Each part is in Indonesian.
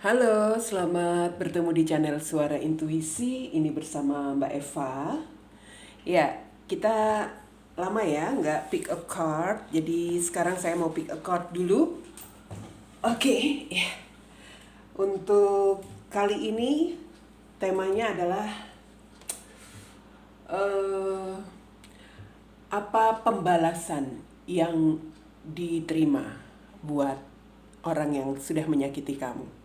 Halo, selamat bertemu di channel Suara Intuisi. Ini bersama Mbak Eva. Ya, kita lama ya nggak pick a card. Jadi sekarang saya mau pick a card dulu. Oke, ya. Untuk kali ini temanya adalah eh, apa pembalasan yang diterima buat orang yang sudah menyakiti kamu?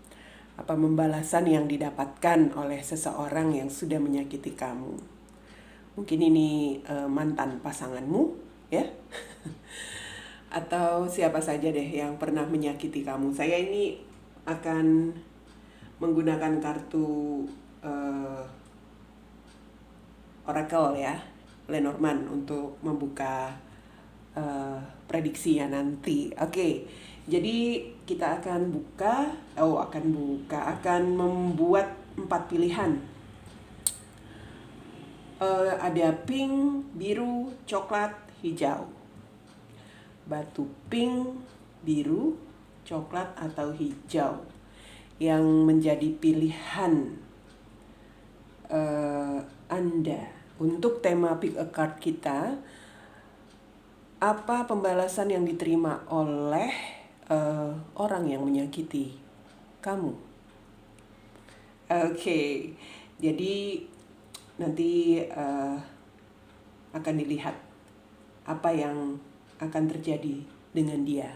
Apa pembalasan yang didapatkan oleh seseorang yang sudah menyakiti kamu? Mungkin ini mantan pasanganmu, ya, atau siapa saja deh yang pernah menyakiti kamu. Saya ini akan menggunakan kartu eh, Oracle ya, Lenormand untuk membuka prediksinya nanti. Oke, jadi kita akan membuat 4 pilihan. Ada pink, biru, coklat, hijau. Batu pink, biru, coklat atau hijau yang menjadi pilihan Anda untuk tema pick a card kita. Apa pembalasan yang diterima oleh orang yang menyakiti kamu? Oke, jadi nanti akan dilihat apa yang akan terjadi dengan dia.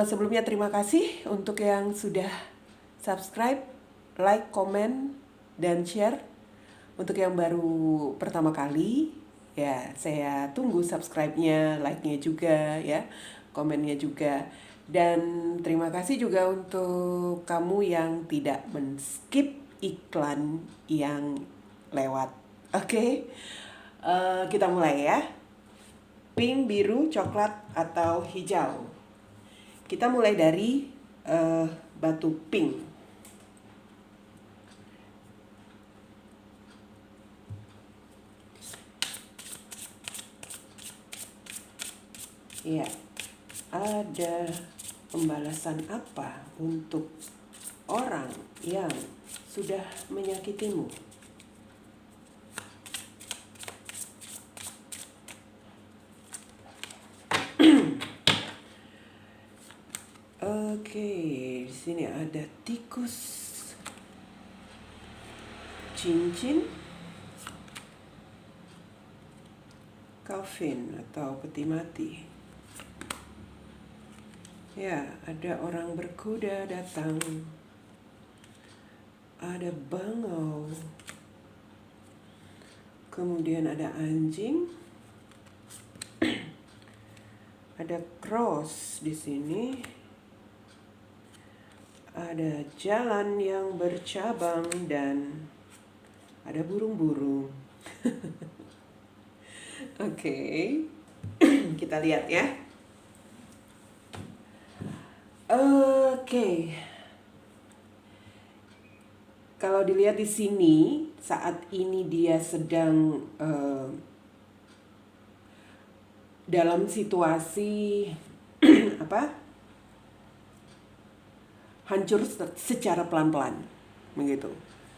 Sebelumnya terima kasih untuk yang sudah subscribe, like, komen, dan share. Untuk yang baru pertama kali, ya saya tunggu subscribe-nya, like-nya juga ya, komennya juga. Dan terima kasih juga untuk kamu yang tidak men-skip iklan yang lewat. Oke, kita mulai ya. Pink, biru, coklat, atau hijau. Kita mulai dari batu pink. Ya, ada pembalasan apa untuk orang yang sudah menyakitimu? Oke, di sini ada tikus, cincin, coffin atau peti mati. Ya, ada orang berkuda datang. Ada bangau. Kemudian ada anjing. Ada cross di sini. Ada jalan yang bercabang dan ada burung-burung. Oke. Kita lihat ya. Oke. Kalau dilihat di sini, saat ini dia sedang dalam situasi apa? Hancur secara pelan-pelan, begitu.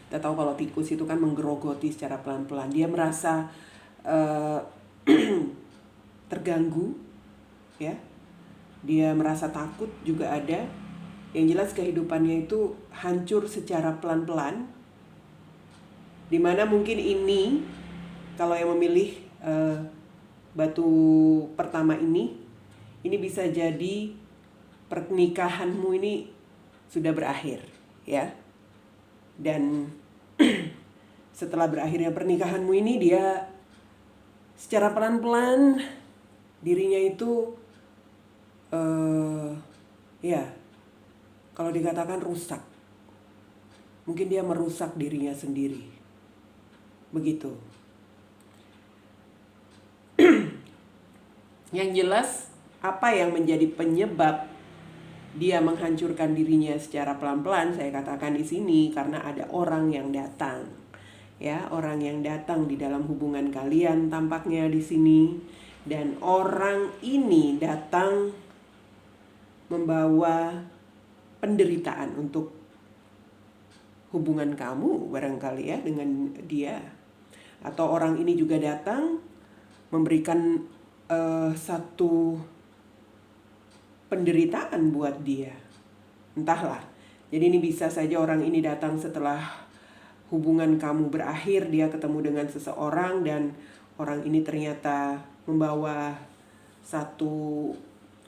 Kita tahu kalau tikus itu kan menggerogoti secara pelan-pelan. Dia merasa terganggu, ya. Dia merasa takut juga ada. Yang jelas kehidupannya itu hancur secara pelan-pelan. Dimana mungkin ini, kalau yang memilih batu pertama ini bisa jadi pernikahanmu ini sudah berakhir, ya. Dan setelah berakhirnya pernikahanmu ini, dia secara pelan-pelan dirinya itu ya, kalau dikatakan rusak, mungkin dia merusak dirinya sendiri, begitu. Yang jelas, apa yang menjadi penyebab dia menghancurkan dirinya secara pelan-pelan, saya katakan di sini karena ada orang yang datang. Ya, orang yang datang di dalam hubungan kalian tampaknya di sini, dan orang ini datang membawa penderitaan untuk hubungan kamu barangkali ya dengan dia. Atau orang ini juga datang memberikan satu penderitaan buat dia. Entahlah. Jadi ini bisa saja orang ini datang setelah hubungan kamu berakhir, dia ketemu dengan seseorang dan orang ini ternyata membawa satu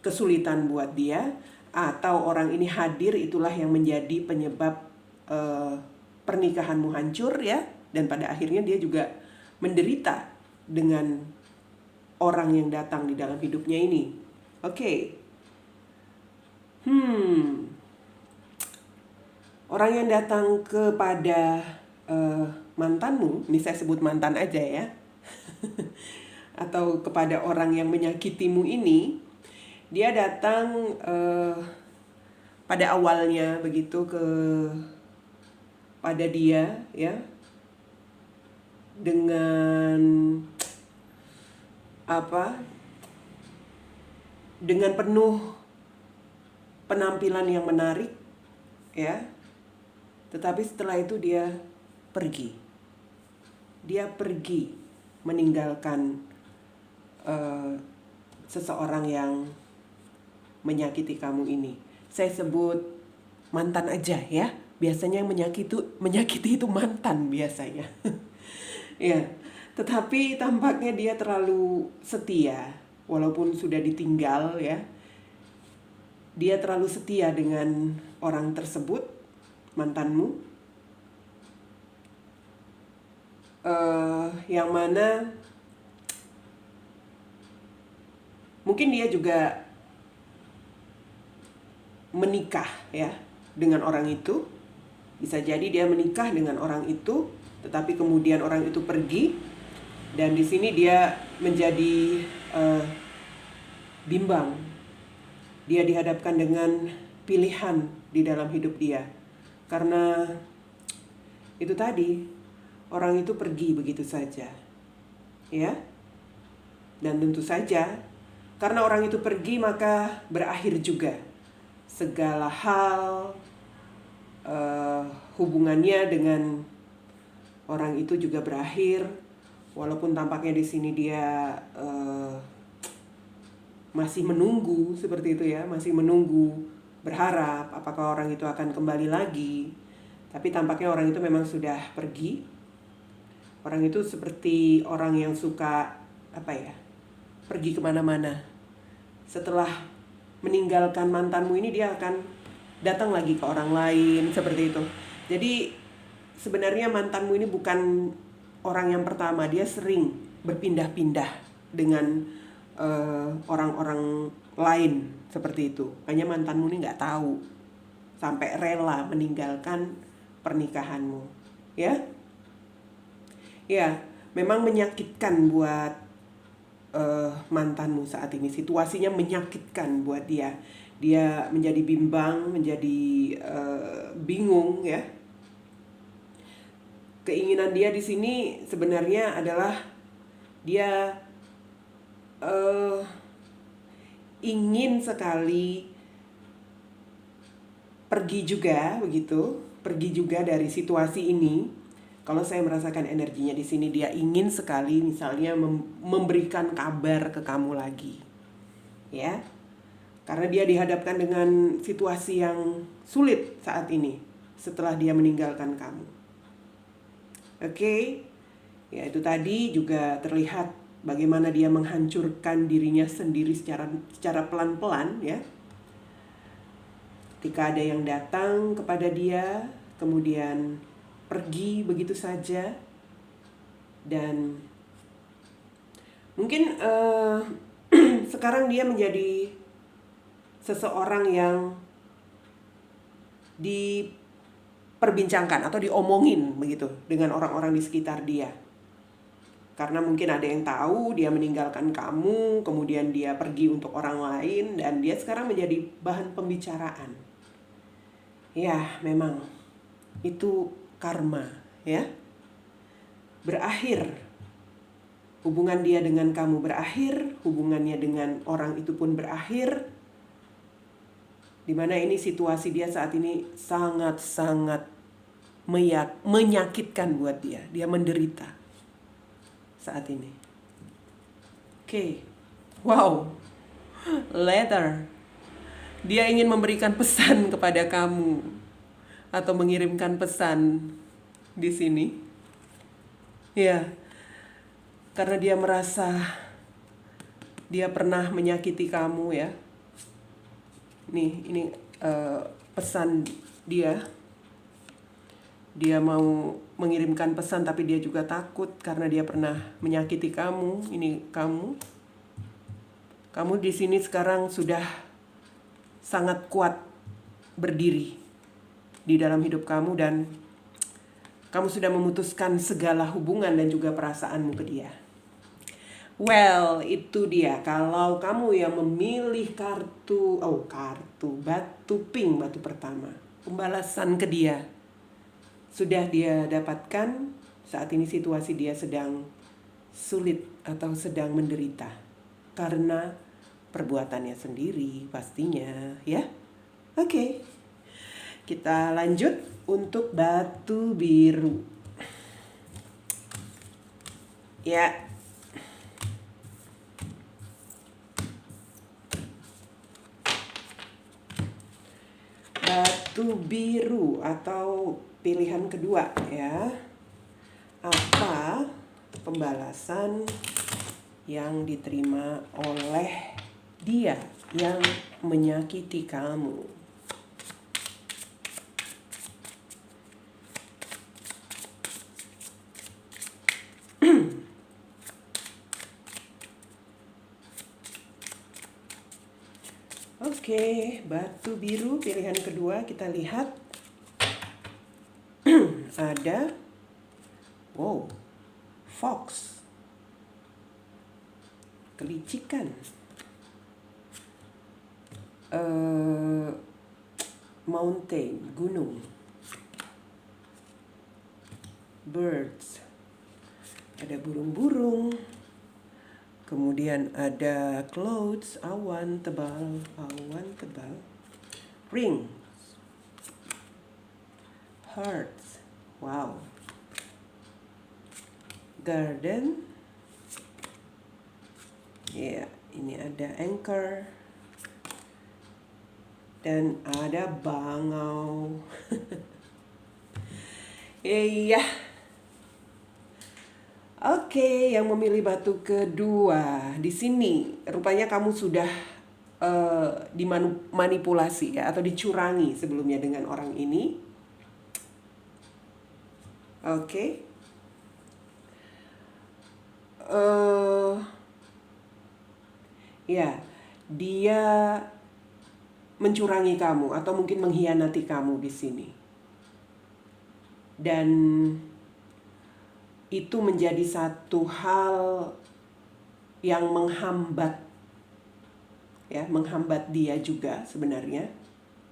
kesulitan buat dia, atau orang ini hadir itulah yang menjadi penyebab pernikahanmu hancur ya, dan pada akhirnya dia juga menderita dengan orang yang datang di dalam hidupnya ini. Oke. Orang yang datang kepada mantanmu, ini saya sebut mantan aja ya, atau kepada orang yang menyakitimu ini, dia datang pada awalnya begitu pada dia ya, dengan dengan penuh penampilan yang menarik ya, tetapi setelah itu dia pergi meninggalkan seseorang yang menyakiti kamu ini. Saya sebut mantan aja ya, biasanya yang menyakiti itu mantan biasanya. Ya, tetapi tampaknya dia terlalu setia walaupun sudah ditinggal ya. Dia terlalu setia dengan orang tersebut, mantanmu, yang mana mungkin dia juga menikah ya dengan orang itu. Bisa jadi dia menikah dengan orang itu, tetapi kemudian orang itu pergi, dan di sini dia menjadi bimbang. Dia dihadapkan dengan pilihan di dalam hidup dia. Karena itu tadi, orang itu pergi begitu saja. Ya. Dan tentu saja, karena orang itu pergi maka berakhir juga segala hal hubungannya dengan orang itu juga berakhir. Walaupun tampaknya di sini dia masih menunggu seperti itu ya, masih menunggu, berharap apakah orang itu akan kembali lagi. Tapi tampaknya orang itu memang sudah pergi. Orang itu seperti orang yang suka pergi kemana-mana. Setelah meninggalkan mantanmu ini, dia akan datang lagi ke orang lain seperti itu. Jadi sebenarnya mantanmu ini bukan orang yang pertama. Dia sering berpindah-pindah dengan orang-orang lain seperti itu. Hanya mantanmu ini nggak tahu sampai rela meninggalkan pernikahanmu, ya. Ya, memang menyakitkan buat mantanmu saat ini. Situasinya menyakitkan buat dia. Dia menjadi bimbang, menjadi bingung, ya. Keinginan dia di sini sebenarnya adalah dia ingin sekali pergi juga begitu, pergi juga dari situasi ini. Kalau saya merasakan energinya di sini, dia ingin sekali misalnya memberikan kabar ke kamu lagi, ya, karena dia dihadapkan dengan situasi yang sulit saat ini setelah dia meninggalkan kamu. Oke, ya itu tadi juga terlihat bagaimana dia menghancurkan dirinya sendiri secara pelan-pelan ya. Ketika ada yang datang kepada dia, kemudian pergi begitu saja, dan mungkin sekarang dia menjadi seseorang yang diperbincangkan atau diomongin begitu dengan orang-orang di sekitar dia. Karena mungkin ada yang tahu dia meninggalkan kamu, kemudian dia pergi untuk orang lain, dan dia sekarang menjadi bahan pembicaraan. Ya, memang itu karma, ya. Berakhir. Hubungan dia dengan kamu berakhir, hubungannya dengan orang itu pun berakhir. Dimana ini situasi dia saat ini sangat-sangat menyakitkan buat dia. Dia menderita saat ini. Oke. Wow. Letter. Dia ingin memberikan pesan kepada kamu atau mengirimkan pesan di sini. Ya. Karena dia merasa dia pernah menyakiti kamu ya. Nih, ini pesan dia. Dia mau mengirimkan pesan tapi dia juga takut karena dia pernah menyakiti kamu. Ini kamu. Kamu di sini sekarang sudah sangat kuat berdiri di dalam hidup kamu dan kamu sudah memutuskan segala hubungan dan juga perasaanmu ke dia. Well, itu dia. Kalau kamu yang memilih kartu batu pink, batu pertama, pembalasan ke dia sudah dia dapatkan. Saat ini situasi dia sedang sulit atau sedang menderita karena perbuatannya sendiri pastinya ya. Oke. Kita lanjut untuk batu biru. Ya. Batu biru atau pilihan kedua ya. Apa pembalasan yang diterima oleh dia yang menyakiti kamu? Oke, batu biru pilihan kedua kita lihat. Ada fox, kelicikan, mountain, gunung, birds, ada burung-burung, kemudian ada clouds, awan tebal, ring, hearts, wow, garden, ya, ini ada anchor, dan ada bangau. Iya. Oke, yang memilih batu kedua di sini rupanya kamu sudah dimanipulasi ya atau dicurangi sebelumnya dengan orang ini. Oke. Ya, dia mencurangi kamu atau mungkin mengkhianati kamu di sini. Dan itu menjadi satu hal yang menghambat dia juga sebenarnya,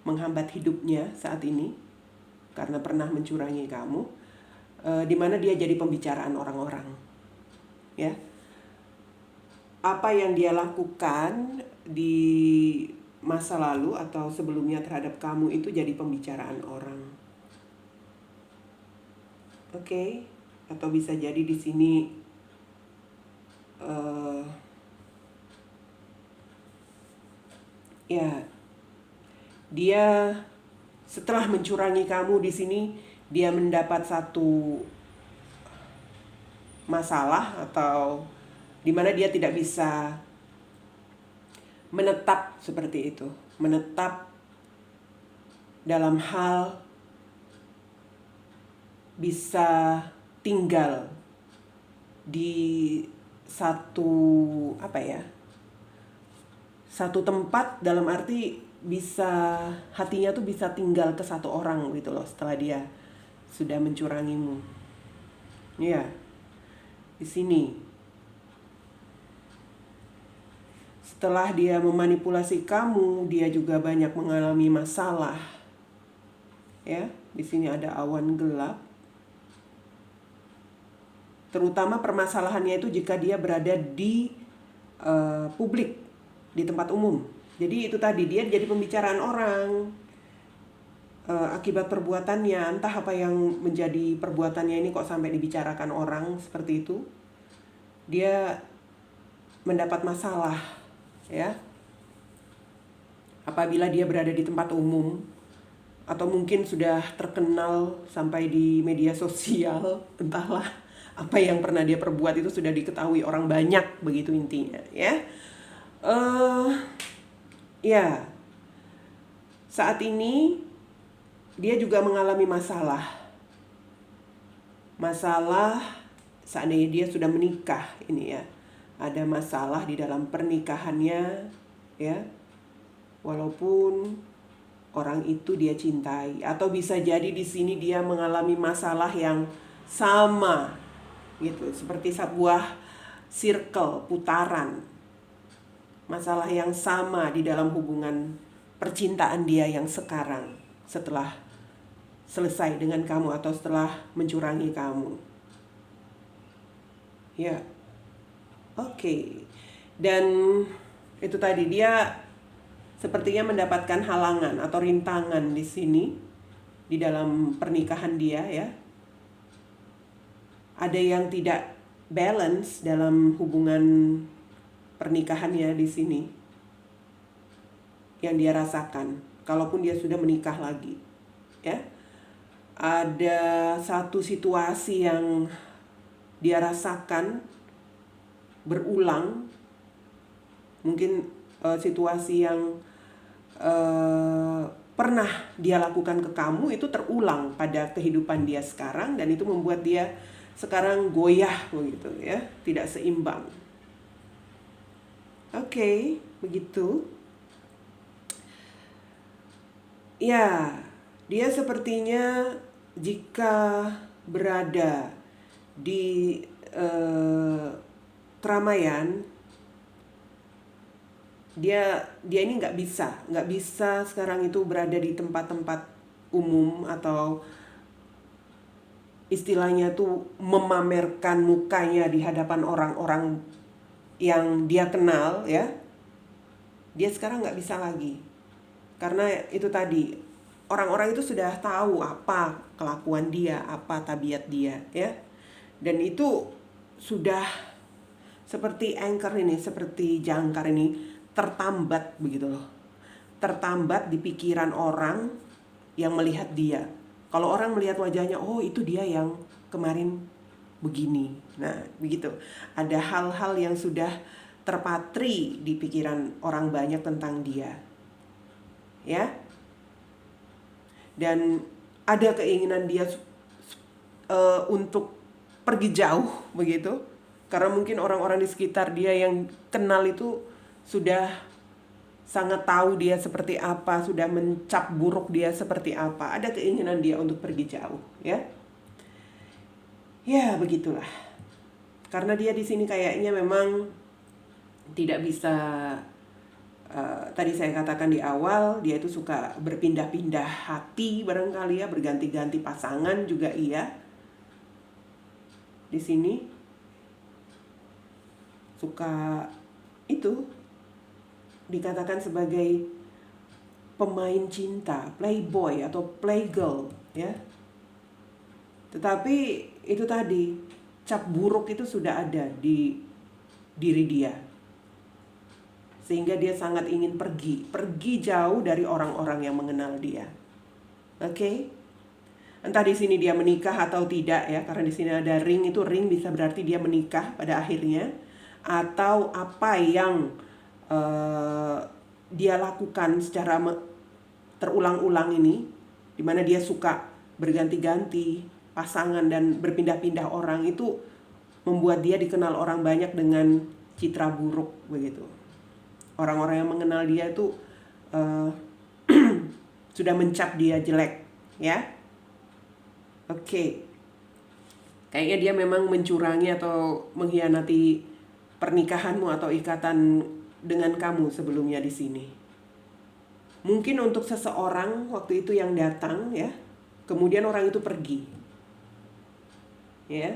menghambat hidupnya saat ini karena pernah mencurangi kamu, di mana dia jadi pembicaraan orang-orang, ya. Apa yang dia lakukan di masa lalu atau sebelumnya terhadap kamu itu jadi pembicaraan orang, oke? Atau bisa jadi di sini ya, dia setelah mencurangi kamu di sini, dia mendapat satu masalah atau di mana dia tidak bisa menetap seperti itu, menetap dalam hal bisa tinggal di satu tempat, dalam arti bisa hatinya tuh bisa tinggal ke satu orang gitu loh setelah dia sudah mencurangimu. Ya, di sini setelah dia memanipulasi kamu, dia juga banyak mengalami masalah. Ya, di sini ada awan gelap. Terutama permasalahannya itu jika dia berada di publik, di tempat umum. Jadi itu tadi, dia jadi pembicaraan orang akibat perbuatannya. Entah apa yang menjadi perbuatannya ini kok sampai dibicarakan orang seperti itu. Dia mendapat masalah, ya, apabila dia berada di tempat umum atau mungkin sudah terkenal sampai di media sosial. Entahlah apa yang pernah dia perbuat itu sudah diketahui orang banyak, begitu intinya, ya. Ya, saat ini dia juga mengalami masalah seandainya dia sudah menikah ini, ya, ada masalah di dalam pernikahannya, ya, walaupun orang itu dia cintai, atau bisa jadi di sini dia mengalami masalah yang sama gitu, seperti sebuah circle, putaran, masalah yang sama di dalam hubungan percintaan dia yang sekarang setelah selesai dengan kamu atau setelah mencurangi kamu. Ya, oke. Dan itu tadi, dia sepertinya mendapatkan halangan atau rintangan di sini di dalam pernikahan dia, ya. Ada yang tidak balance dalam hubungan pernikahannya di sini yang dia rasakan kalaupun dia sudah menikah lagi, ya. Ada satu situasi yang dia rasakan berulang, mungkin situasi yang pernah dia lakukan ke kamu itu terulang pada kehidupan dia sekarang, dan itu membuat dia sekarang goyah begitu, ya, tidak seimbang. Oke, begitu. Ya, dia sepertinya jika berada di keramaian, dia ini nggak bisa sekarang itu berada di tempat-tempat umum atau istilahnya tuh memamerkan mukanya di hadapan orang-orang yang dia kenal, ya. Dia sekarang nggak bisa lagi, karena itu tadi, orang-orang itu sudah tahu apa kelakuan dia, apa tabiat dia, ya. Dan itu sudah seperti anchor ini, seperti jangkar ini tertambat begitu loh. Tertambat di pikiran orang yang melihat dia. Kalau orang melihat wajahnya, oh itu dia yang kemarin begini. Nah, begitu. Ada hal-hal yang sudah terpatri di pikiran orang banyak tentang dia, ya. Dan ada keinginan dia untuk pergi jauh begitu, karena mungkin orang-orang di sekitar dia yang kenal itu sudah sangat tahu dia seperti apa, sudah mencap buruk dia seperti apa. Ada keinginan dia untuk pergi jauh, ya. Ya, begitulah. Karena dia di sini kayaknya memang tidak bisa, tadi saya katakan di awal, dia itu suka berpindah-pindah hati barangkali, ya, berganti-ganti pasangan juga, iya. Di sini suka itu dikatakan sebagai pemain cinta, playboy atau playgirl, ya. Tetapi itu tadi, cap buruk itu sudah ada di diri dia, sehingga dia sangat ingin pergi jauh dari orang-orang yang mengenal dia. Oke? Entah di sini dia menikah atau tidak, ya, karena di sini ada ring, itu ring bisa berarti dia menikah pada akhirnya, atau apa yang dia lakukan secara terulang-ulang ini, dimana dia suka berganti-ganti pasangan dan berpindah-pindah orang, itu membuat dia dikenal orang banyak dengan citra buruk begitu. Orang-orang yang mengenal dia itu sudah mencap dia jelek, ya. Oke. Kayaknya dia memang mencurangi atau mengkhianati pernikahanmu atau ikatan dengan kamu sebelumnya di sini. Mungkin untuk seseorang waktu itu yang datang, ya, kemudian orang itu pergi, ya.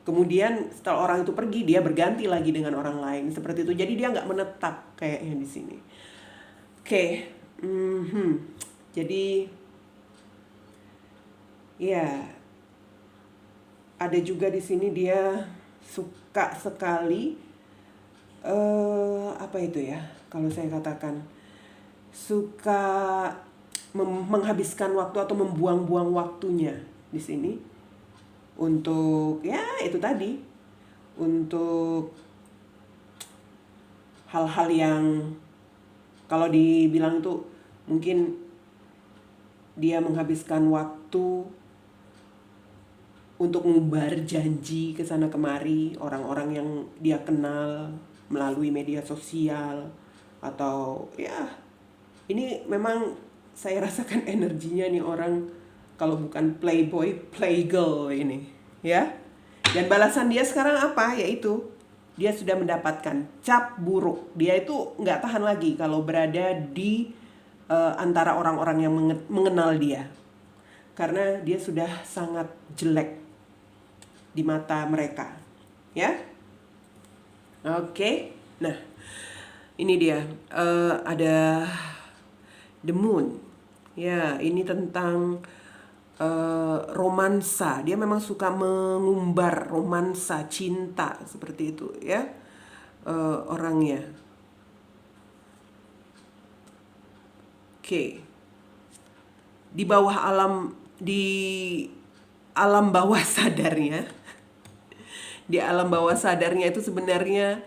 Kemudian setelah orang itu pergi, dia berganti lagi dengan orang lain seperti itu. Jadi dia nggak menetap kayaknya di sini. Oke. Mhm. Jadi ya, ada juga di sini dia suka sekali apa itu ya? Kalau saya katakan suka menghabiskan waktu atau membuang-buang waktunya di sini untuk ya itu tadi, untuk hal-hal yang kalau dibilang tuh mungkin dia menghabiskan waktu untuk ngumbar janji ke sana kemari orang-orang yang dia kenal melalui media sosial, atau ya ini memang saya rasakan energinya nih orang, kalau bukan playboy, playgirl ini ya. Dan balasan dia sekarang apa? Yaitu dia sudah mendapatkan cap buruk. Dia itu nggak tahan lagi kalau berada di antara orang-orang yang mengenal dia, karena dia sudah sangat jelek di mata mereka, ya. Oke, nah ini dia ada The Moon, ya. Ini tentang romansa. Dia memang suka mengumbar romansa cinta seperti itu, ya, orangnya. Oke, di bawah di alam bawah sadarnya, di alam bawah sadarnya itu sebenarnya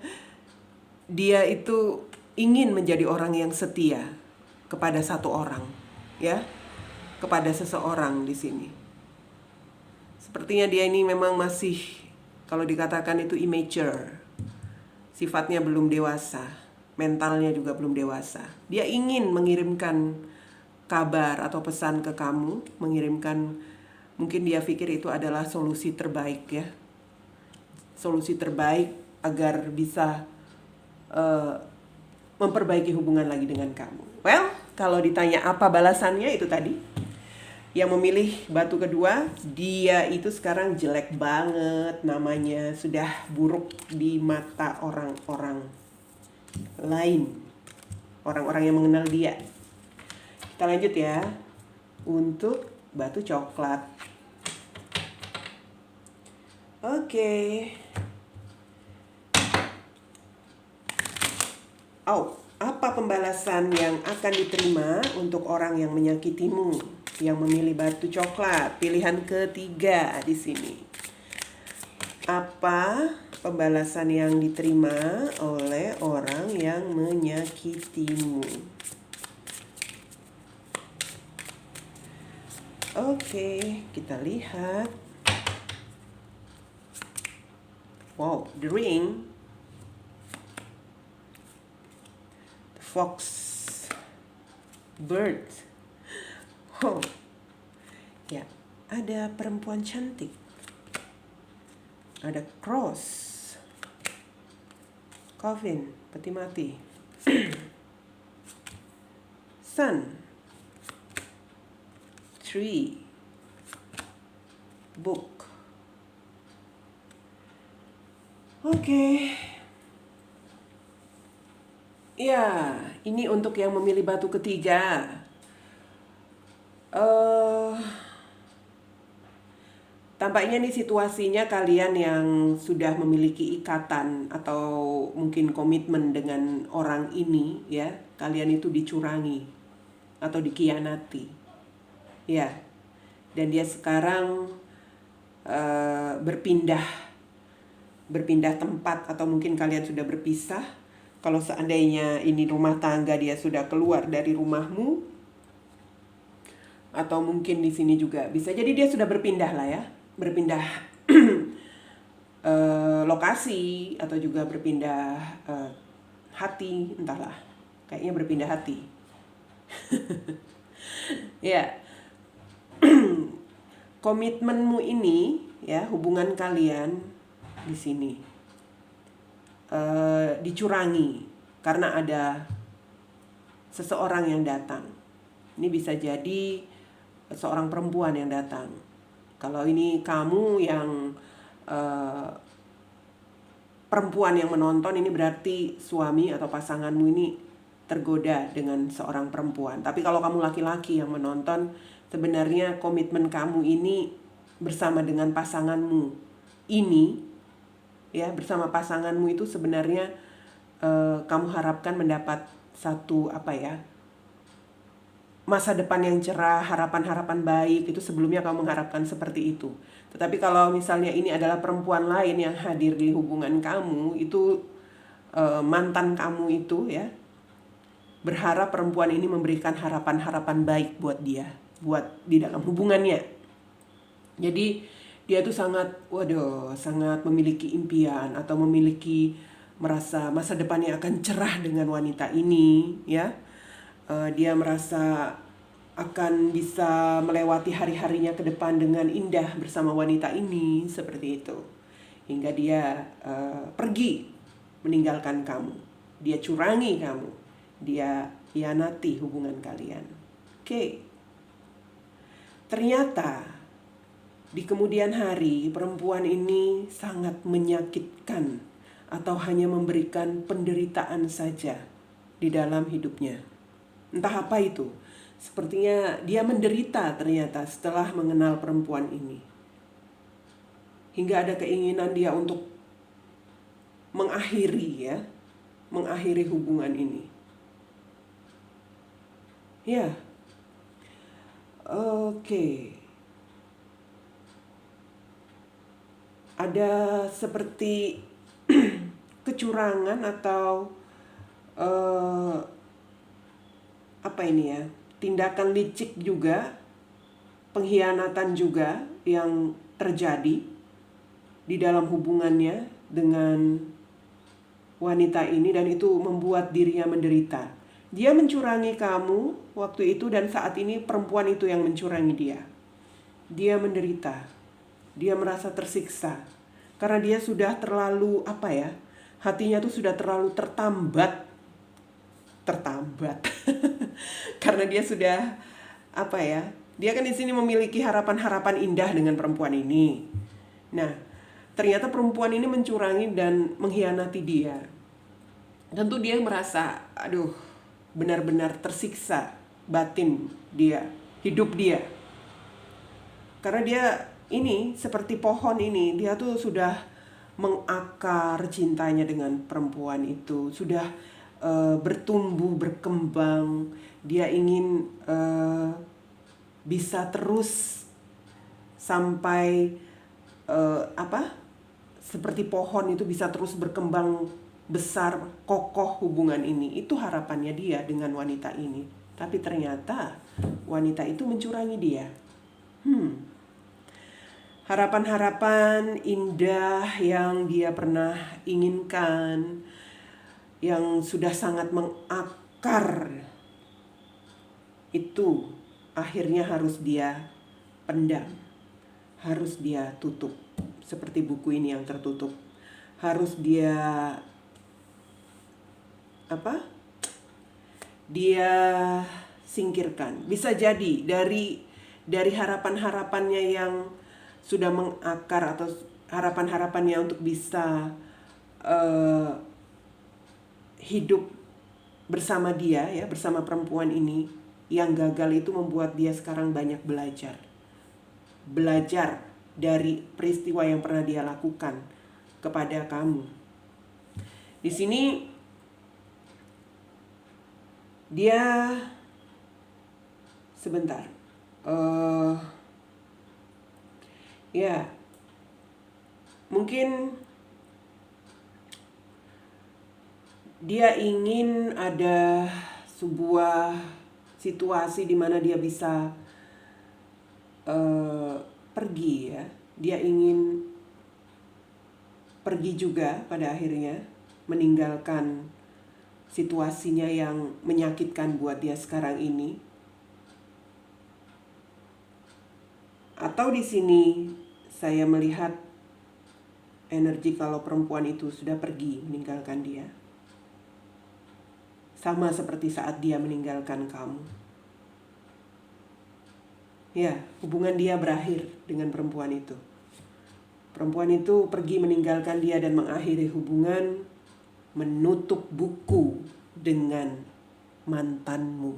dia itu ingin menjadi orang yang setia kepada satu orang, ya, kepada seseorang di sini. Sepertinya dia ini memang masih, kalau dikatakan itu immature, sifatnya belum dewasa, mentalnya juga belum dewasa. Dia ingin mengirimkan kabar atau pesan ke kamu, mengirimkan, mungkin dia pikir itu adalah solusi terbaik, ya. Solusi terbaik agar bisa memperbaiki hubungan lagi dengan kamu. Well, kalau ditanya apa balasannya, itu tadi. Yang memilih batu kedua, dia itu sekarang jelek banget namanya, sudah buruk di mata orang-orang lain, orang-orang yang mengenal dia. Kita lanjut ya, untuk batu coklat. Oke. Apa pembalasan yang akan diterima untuk orang yang menyakitimu, yang memilih batu coklat? Pilihan ketiga di sini. Apa pembalasan yang diterima oleh orang yang menyakitimu? Oke, kita lihat. Wow, the ring. Fox, bird. Oh, ya, ada perempuan cantik, ada cross, coffin, peti mati, sun, tree, book. Oke. Ya, ini untuk yang memilih batu ketiga. Tampaknya nih situasinya kalian yang sudah memiliki ikatan atau mungkin komitmen dengan orang ini, ya. Kalian itu dicurangi atau dikhianati, ya. Dan dia sekarang berpindah tempat, atau mungkin kalian sudah berpisah. Kalau seandainya ini rumah tangga, dia sudah keluar dari rumahmu, atau mungkin di sini juga bisa jadi dia sudah berpindah lah, ya, berpindah lokasi, atau juga berpindah hati, entahlah, kayaknya berpindah hati. Ya, komitmenmu ini, ya, hubungan kalian di sini dicurangi karena ada seseorang yang datang. Ini bisa jadi seorang perempuan yang datang. Kalau ini kamu yang perempuan yang menonton, ini berarti suami atau pasanganmu ini tergoda dengan seorang perempuan. Tapi kalau kamu laki-laki yang menonton, sebenarnya komitmen kamu ini bersama dengan pasanganmu ini, ya, bersama pasanganmu itu sebenarnya kamu harapkan mendapat satu masa depan yang cerah, harapan-harapan baik. Itu sebelumnya kamu mengharapkan seperti itu. Tetapi kalau misalnya ini adalah perempuan lain yang hadir di hubungan kamu, itu mantan kamu itu, ya, berharap perempuan ini memberikan harapan-harapan baik buat dia, buat di dalam hubungannya. Jadi dia tuh sangat memiliki impian atau merasa masa depannya akan cerah dengan wanita ini, ya. Dia merasa akan bisa melewati hari-harinya ke depan dengan indah bersama wanita ini, seperti itu. Hingga dia pergi meninggalkan kamu. Dia curangi kamu. Dia hianati hubungan kalian. Oke. Ternyata di kemudian hari perempuan ini sangat menyakitkan atau hanya memberikan penderitaan saja di dalam hidupnya. Entah apa itu. Sepertinya dia menderita ternyata setelah mengenal perempuan ini. Hingga ada keinginan dia untuk mengakhiri hubungan ini. Ya. Oke. Ada seperti kecurangan atau tindakan licik juga, pengkhianatan juga yang terjadi di dalam hubungannya dengan wanita ini, dan itu membuat dirinya menderita. Dia mencurangi kamu waktu itu, dan saat ini perempuan itu yang mencurangi dia. Dia menderita. Dia merasa tersiksa karena dia sudah terlalu hatinya tuh sudah terlalu tertambat karena dia sudah dia kan di sini memiliki harapan-harapan indah dengan perempuan ini. Nah, ternyata perempuan ini mencurangi dan mengkhianati dia. Tentu dia merasa benar-benar tersiksa batin dia, hidup dia. Karena dia ini seperti pohon ini, dia tuh sudah mengakar cintanya dengan perempuan itu, sudah bertumbuh, berkembang. Dia ingin bisa terus sampai seperti pohon itu bisa terus berkembang besar, kokoh hubungan ini. Itu harapannya dia dengan wanita ini. Tapi ternyata wanita itu mencurangi dia. Harapan-harapan indah yang dia pernah inginkan, yang sudah sangat mengakar, itu akhirnya harus dia pendam, harus dia tutup. Seperti buku ini yang tertutup, harus dia dia singkirkan. Bisa jadi dari harapan-harapannya yang sudah mengakar, atau harapan-harapannya untuk bisa hidup bersama dia, ya, bersama perempuan ini, yang gagal itu membuat dia sekarang banyak belajar dari peristiwa yang pernah dia lakukan kepada kamu. Di sini dia sebentar. Ya, mungkin dia ingin ada sebuah situasi di mana dia bisa pergi, ya. Dia ingin pergi juga pada akhirnya, meninggalkan situasinya yang menyakitkan buat dia sekarang ini. Atau di sini saya melihat energi kalau perempuan itu sudah pergi meninggalkan dia. Sama seperti saat dia meninggalkan kamu. Ya, hubungan dia berakhir dengan perempuan itu. Perempuan itu pergi meninggalkan dia dan mengakhiri hubungan, menutup buku dengan mantanmu.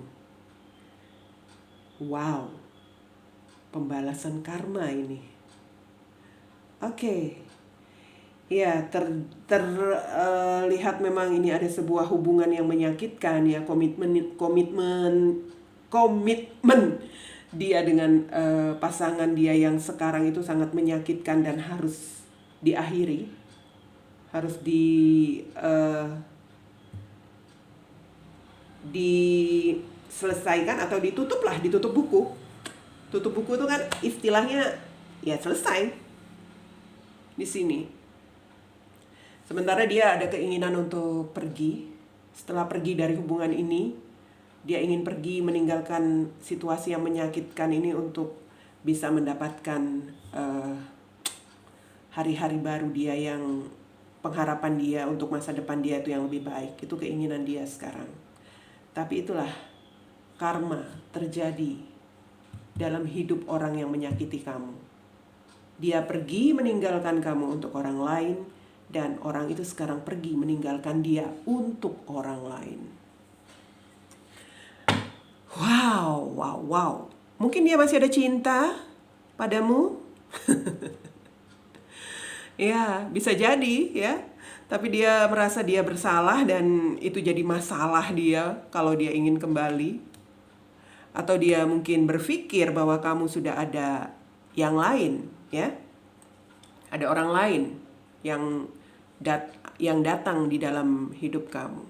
Wow, pembalasan karma ini. Oke. Ya, terlihat memang ini ada sebuah hubungan yang menyakitkan ya, komitmen dia dengan pasangan dia yang sekarang itu sangat menyakitkan dan harus diakhiri, harus diselesaikan atau ditutup buku. Tutup buku itu kan istilahnya ya selesai di sini. Sementara dia ada keinginan untuk pergi. Setelah pergi dari hubungan ini, dia ingin pergi meninggalkan situasi yang menyakitkan ini untuk bisa mendapatkan hari-hari baru dia, yang pengharapan dia untuk masa depan dia itu yang lebih baik. Itu keinginan dia sekarang. Tapi itulah karma terjadi dalam hidup orang yang menyakiti kamu. Dia pergi meninggalkan kamu untuk orang lain, dan orang itu sekarang pergi meninggalkan dia untuk orang lain. Wow. Mungkin dia masih ada cinta padamu. Ya, bisa jadi ya. Tapi dia merasa dia bersalah dan itu jadi masalah dia kalau dia ingin kembali. Atau dia mungkin berpikir bahwa kamu sudah ada yang lain, ya. Ada orang lain yang datang di dalam hidup kamu.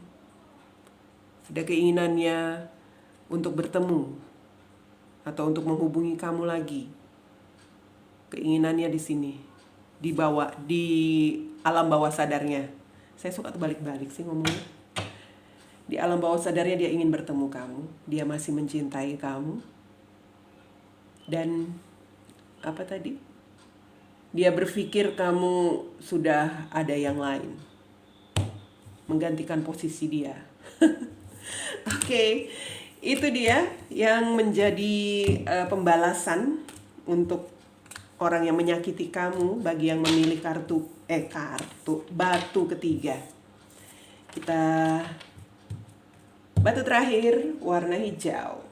Ada keinginannya untuk bertemu atau untuk menghubungi kamu lagi. Keinginannya di sini, di alam bawah sadarnya. Saya suka terbalik-balik sih ngomongnya. Di alam bawah sadarnya dia ingin bertemu kamu. Dia masih mencintai kamu. Dan apa tadi? Dia berpikir kamu sudah ada yang lain, menggantikan posisi dia. Oke, itu dia yang menjadi pembalasan untuk orang yang menyakiti kamu bagi yang memilih batu ketiga. Kita batu terakhir warna hijau.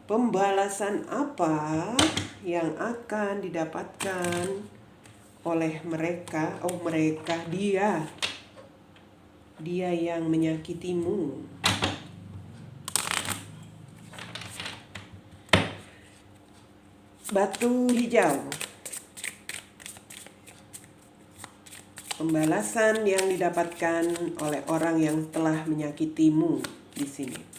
Pembalasan apa yang akan didapatkan oleh mereka? Dia yang menyakitimu. Batu hijau. Pembalasan yang didapatkan oleh orang yang telah menyakitimu di sini.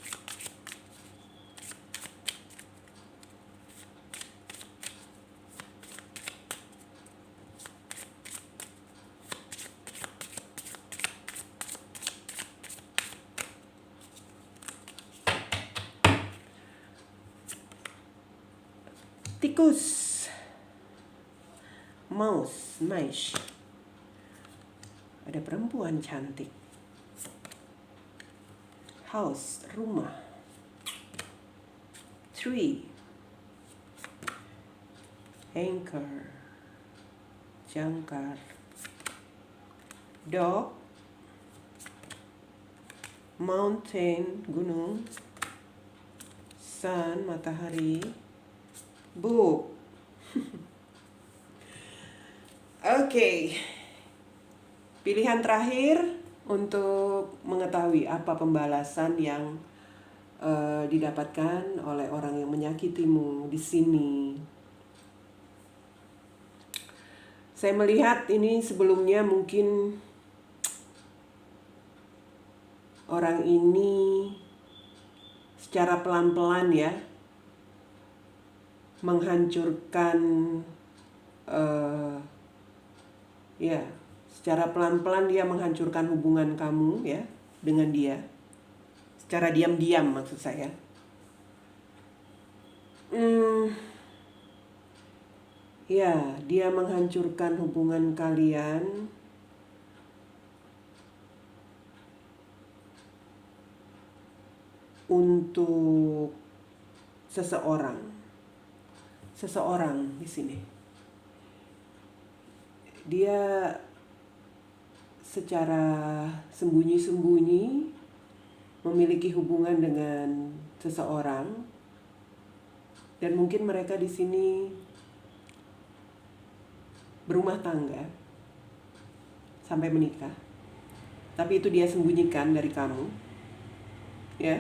Tikus, mice. Ada perempuan cantik. House, rumah. Tree, anchor, jangkar. Dog, mountain, gunung. Sun, matahari. Book. Oke. Pilihan terakhir untuk mengetahui apa pembalasan yang didapatkan oleh orang yang menyakitimu di sini. Saya melihat ini sebelumnya mungkin orang ini secara pelan-pelan ya menghancurkan secara pelan-pelan dia menghancurkan hubungan kamu ya dengan dia. Secara diam-diam maksud saya. Dia menghancurkan hubungan kalian untuk seseorang di sini. Dia secara sembunyi-sembunyi memiliki hubungan dengan seseorang, dan mungkin mereka di sini berumah tangga sampai menikah, tapi itu dia sembunyikan dari kamu, ya.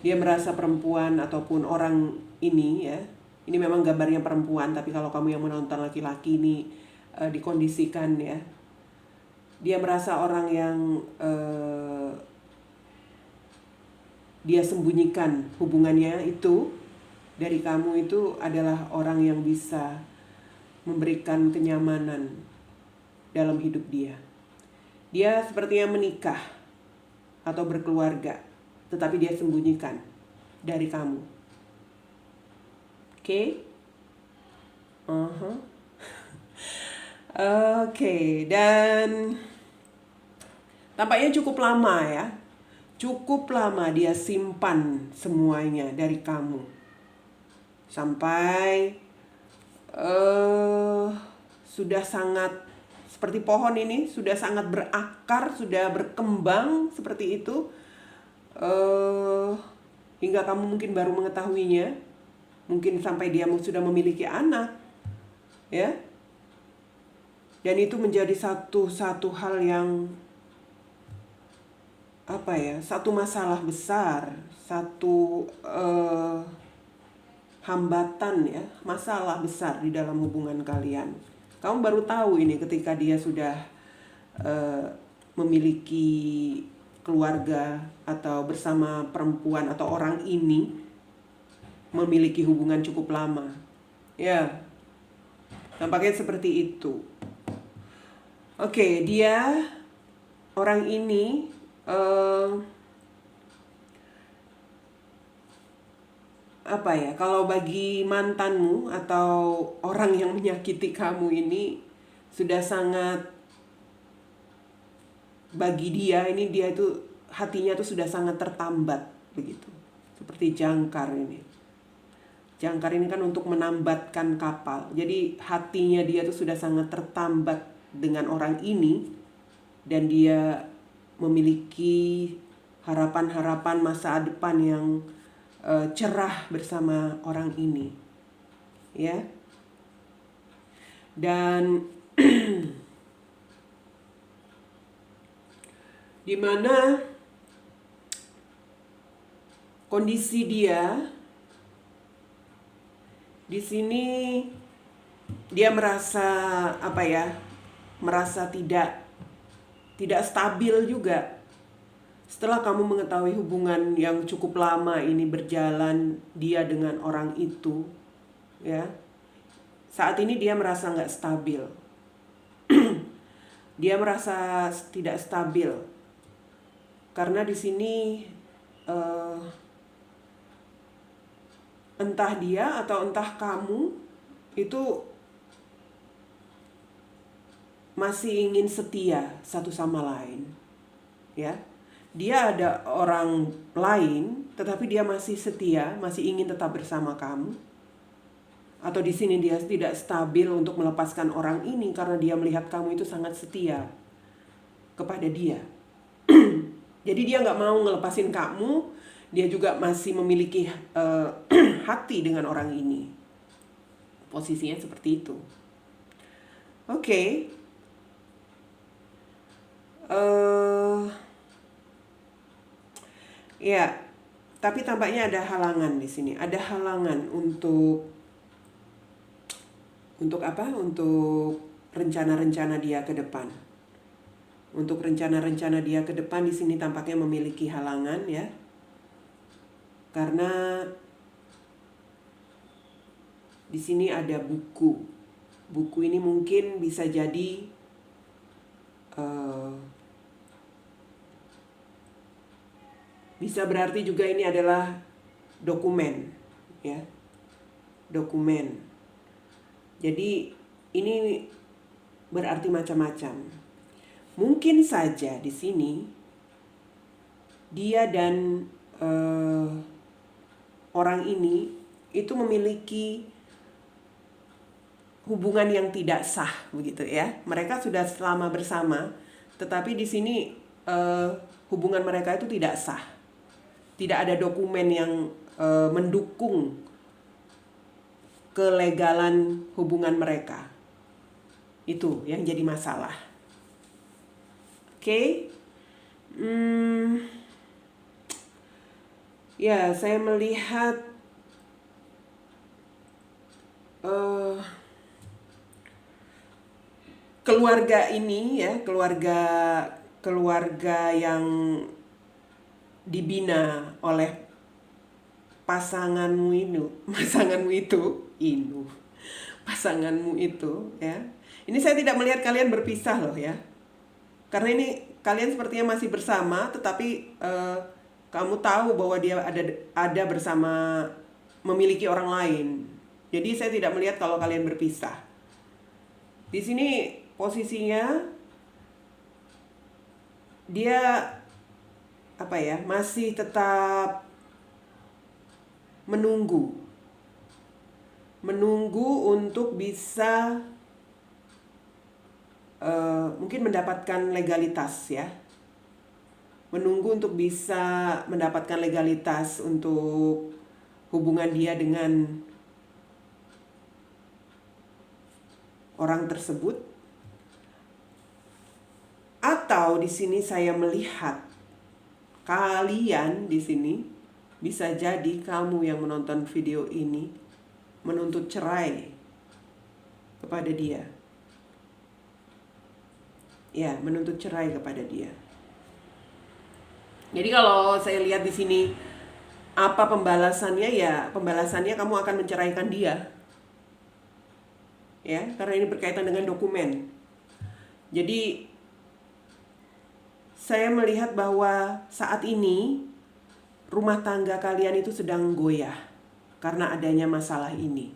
Dia merasa perempuan ataupun orang ini, ya, ini memang gambarnya perempuan, tapi kalau kamu yang menonton laki-laki ini dikondisikan, ya, dia merasa orang yang dia sembunyikan hubungannya itu dari kamu itu adalah orang yang bisa memberikan kenyamanan dalam hidup dia. Dia sepertinya menikah atau berkeluarga, tetapi dia sembunyikan dari kamu. Oke? Oke, dan tampaknya cukup lama, ya. Cukup lama dia simpan semuanya dari kamu. Sampai sudah sangat seperti pohon ini, sudah sangat berakar, sudah berkembang seperti itu, hingga kamu mungkin baru mengetahuinya, mungkin sampai dia sudah memiliki anak, ya. Dan itu menjadi satu hal yang satu masalah besar, satu hambatan, ya, masalah besar di dalam hubungan kalian. Kamu baru tahu ini ketika dia sudah memiliki keluarga atau bersama perempuan atau orang ini memiliki hubungan cukup lama, ya. Tampaknya seperti itu. Oke, dia orang ini kalau bagi mantanmu atau orang yang menyakiti kamu ini sudah sangat, bagi dia itu hatinya tuh sudah sangat tertambat begitu. Seperti jangkar ini. Jangkar ini kan untuk menambatkan kapal. Jadi hatinya dia tuh sudah sangat tertambat dengan orang ini, dan dia memiliki harapan-harapan masa depan yang cerah bersama orang ini, ya. Dan di mana kondisi dia di sini, dia merasa merasa tidak stabil juga. Setelah kamu mengetahui hubungan yang cukup lama ini berjalan dia dengan orang itu, ya, saat ini dia merasa nggak stabil. Dia merasa tidak stabil karena di sini entah dia atau entah kamu itu masih ingin setia satu sama lain, ya. Dia ada orang lain, tetapi dia masih setia, masih ingin tetap bersama kamu. Atau di sini dia tidak stabil untuk melepaskan orang ini karena dia melihat kamu itu sangat setia kepada dia. Jadi dia nggak mau ngelepasin kamu, dia juga masih memiliki hati dengan orang ini. Posisinya seperti itu. Oke. Ya, tapi tampaknya ada halangan di sini. Ada halangan untuk rencana-rencana dia ke depan. Untuk rencana-rencana dia ke depan di sini tampaknya memiliki halangan, ya. Karena di sini ada buku. Buku ini mungkin bisa jadi bisa berarti juga ini adalah dokumen, ya. Dokumen. Jadi ini berarti macam-macam. Mungkin saja di sini dia dan orang ini itu memiliki hubungan yang tidak sah begitu, ya. Mereka sudah selama bersama, tetapi di sini hubungan mereka itu tidak sah. Tidak ada dokumen yang mendukung kelegalan hubungan mereka. Itu yang jadi masalah. Oke? Ya, saya melihat keluarga ini ya, keluarga yang dibina oleh pasanganmu itu ya. Ini saya tidak melihat kalian berpisah loh ya. Karena ini kalian sepertinya masih bersama, tetapi kamu tahu bahwa dia ada bersama, memiliki orang lain. Jadi saya tidak melihat kalau kalian berpisah. Di sini posisinya dia masih tetap menunggu untuk bisa mungkin mendapatkan legalitas ya. Menunggu untuk bisa mendapatkan legalitas untuk hubungan dia dengan orang tersebut. Atau di sini saya melihat kalian di sini, bisa jadi kamu yang menonton video ini menuntut cerai kepada dia. Ya, menuntut cerai kepada dia. Jadi kalau saya lihat di sini apa pembalasannya, ya pembalasannya kamu akan menceraikan dia. Ya, karena ini berkaitan dengan dokumen. Jadi saya melihat bahwa saat ini rumah tangga kalian itu sedang goyah karena adanya masalah ini.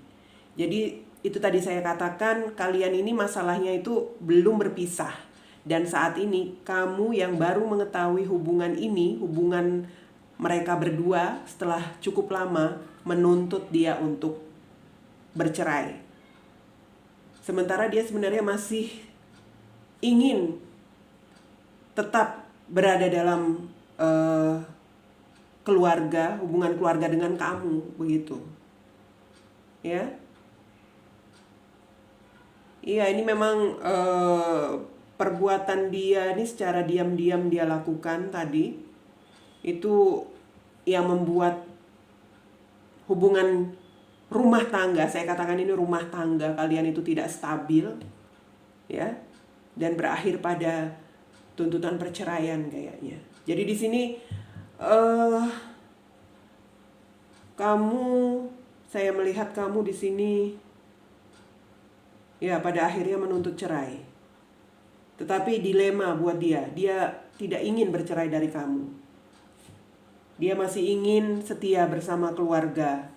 Jadi itu tadi saya katakan, kalian ini masalahnya itu belum berpisah. Dan saat ini kamu yang baru mengetahui hubungan ini, hubungan mereka berdua setelah cukup lama, menuntut dia untuk bercerai. Sementara dia sebenarnya masih ingin tetap berada dalam keluarga, hubungan keluarga dengan kamu, begitu. Ya. Iya, ini memang perbuatan dia ini secara diam-diam dia lakukan tadi. Itu yang membuat hubungan rumah tangga, saya katakan ini rumah tangga kalian itu tidak stabil. Ya. Dan berakhir pada tuntutan perceraian kayaknya. Jadi di sini saya melihat kamu di sini ya pada akhirnya menuntut cerai. Tetapi dilema buat dia tidak ingin bercerai dari kamu. Dia masih ingin setia bersama keluarga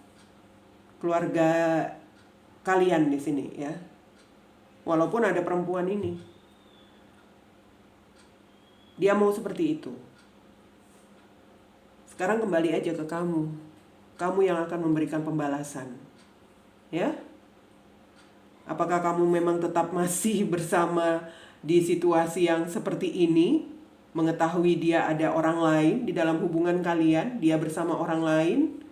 kalian di sini ya. Walaupun ada perempuan ini. Dia mau seperti itu. Sekarang kembali aja ke kamu. Kamu yang akan memberikan pembalasan. Ya? Apakah kamu memang tetap masih bersama di situasi yang seperti ini, mengetahui dia ada orang lain di dalam hubungan kalian, dia bersama orang lain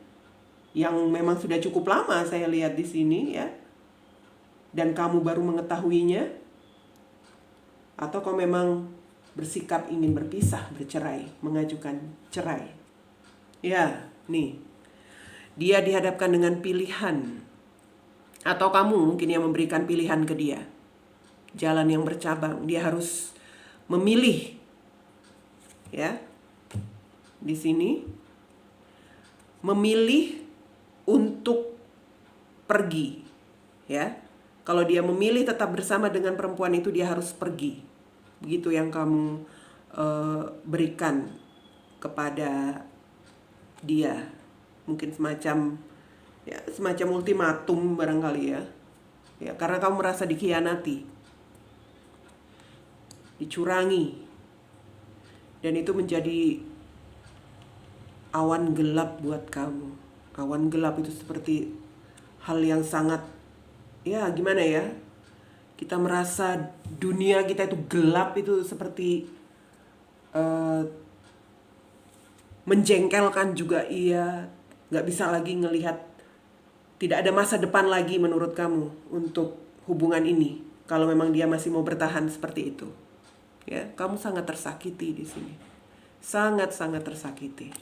yang memang sudah cukup lama saya lihat di sini ya. Dan kamu baru mengetahuinya? Atau kau memang bersikap ingin berpisah, bercerai, mengajukan cerai? Ya, nih. Dia dihadapkan dengan pilihan. Atau kamu mungkin yang memberikan pilihan ke dia. Jalan yang bercabang, dia harus memilih. Ya. Di sini memilih untuk pergi. Ya. Kalau dia memilih tetap bersama dengan perempuan itu, dia harus pergi. Begitu yang kamu berikan kepada dia. Mungkin semacam ultimatum barangkali ya. Ya, karena kamu merasa dikhianati, dicurangi. Dan itu menjadi awan gelap buat kamu. Awan gelap itu seperti hal yang sangat, ya gimana ya, kita merasa dunia kita itu gelap, itu seperti eh, menjengkelkan juga, iya. Nggak bisa lagi ngelihat, tidak ada masa depan lagi menurut kamu untuk hubungan ini. Kalau memang dia masih mau bertahan seperti itu, ya, kamu sangat tersakiti di sini, sangat-sangat tersakiti.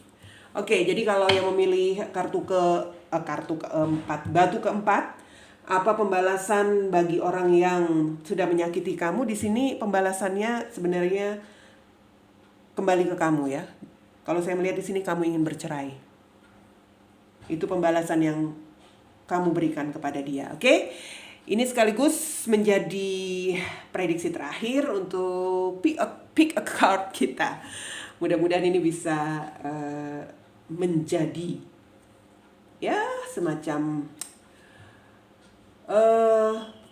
Oke, jadi kalau yang memilih kartu keempat, batu keempat, apa pembalasan bagi orang yang sudah menyakiti kamu? Di sini pembalasannya sebenarnya kembali ke kamu ya. Kalau saya melihat di sini kamu ingin bercerai. Itu pembalasan yang kamu berikan kepada dia, oke? Ini sekaligus menjadi prediksi terakhir untuk pick a card kita. Mudah-mudahan ini bisa menjadi ya semacam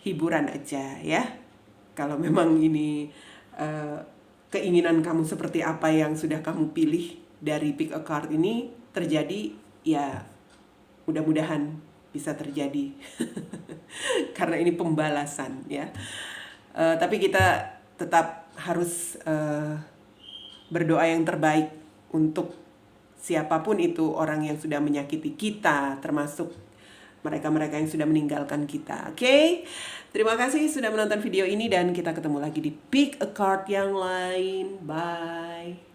hiburan aja ya. Kalau memang ini keinginan kamu seperti apa yang sudah kamu pilih dari pick a card ini terjadi, ya mudah-mudahan bisa terjadi. Karena ini pembalasan ya. Tapi kita tetap harus berdoa yang terbaik untuk siapapun itu orang yang sudah menyakiti kita, termasuk mereka-mereka yang sudah meninggalkan kita. Oke? Terima kasih sudah menonton video ini dan kita ketemu lagi di Pick a Card yang lain. Bye.